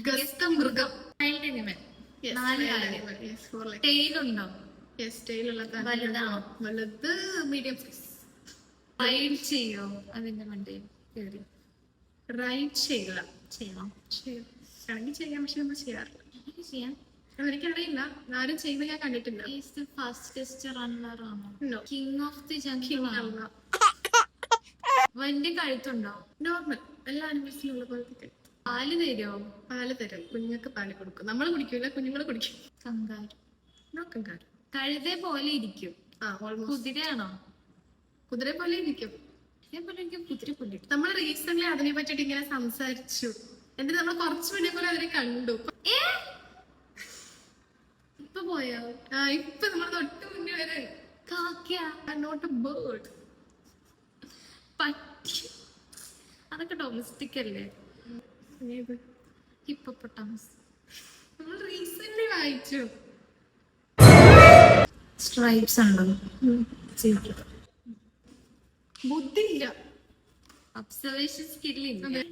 ഗസ്ത മൃഗം. Wild animal. Yes, 4 wild കാല്. animal. Yes, 4 legs. ടെയിലുണ്ടോ? Yes, tail ഉള്ള വലുതാണോ? വലുത് മീഡിയം സൈസ്. റൈഡ് ചെയ്യോ അതിന്റെ മണ്ടയിൽ കയറി? റൈഡ് ചെയ്യില്ല. ചെയ്യണം. വേണമെങ്കിൽ ചെയ്യാം, പക്ഷെ നമ്മൾ ചെയ്യാറില്ല. ചെയ്യാം. എനിക്കറിയില്ല, ആരും ചെയ്യുന്നത് ഞാൻ കണ്ടിട്ടില്ല. ഈസ് ദി ഫാസ്റ്റസ്റ്റ് റണ്ണർ ആണോ? No. King of the jungle ആണോ? അല്ല. വലിയ കഴുത്തുണ്ടോ? നോർമൽ എല്ലാ അനിമൽസിനും ഉള്ള പോലത്തെ പാല് തരുമോ? പാല് തരും. കുഞ്ഞുങ്ങൾക്ക് പാല് കൊടുക്കും. നമ്മൾ കുടിക്കില്ല, കുഞ്ഞുങ്ങൾ കുടിക്കും. കങ്കാരു. നോക്കങ്കാർ. കഴുതേ പോലെ ഇരിക്കും. ഓൾമോസ്റ്റ് കുതിരയാണോ? കുതിരെ പോലെ ഇരിക്കും. ഇതേപോലെ എനിക്ക് കുതിര പോലെ. നമ്മൾ റീസെന്റ് അതിനെ പറ്റിട്ട് ഇങ്ങനെ സംസാരിച്ചു. എന്നിട്ട് നമ്മൾ കുറച്ച് മുന്നേ പോലെ അതിനെ കണ്ടു. ഇപ്പൊ പോയോ? ഇപ്പൊ നമ്മൾ തൊട്ട് മുന്നേ വരെ. കാക്കയാ? Not a bird. പട്ടി. അതൊക്കെ ഡൊമസ്റ്റിക് അല്ലേ? ഏത്? ഹിപ്പോപ്പൊട്ടാമസ്. നമ്മൾ റീസെന്റ് വായിച്ചു. സ്ട്രൈപ്സ് ഉണ്ടോ? ബുദ്ധിയില്ല. ഒബ്സർവേഷൻ സ്കില്ലില്ല.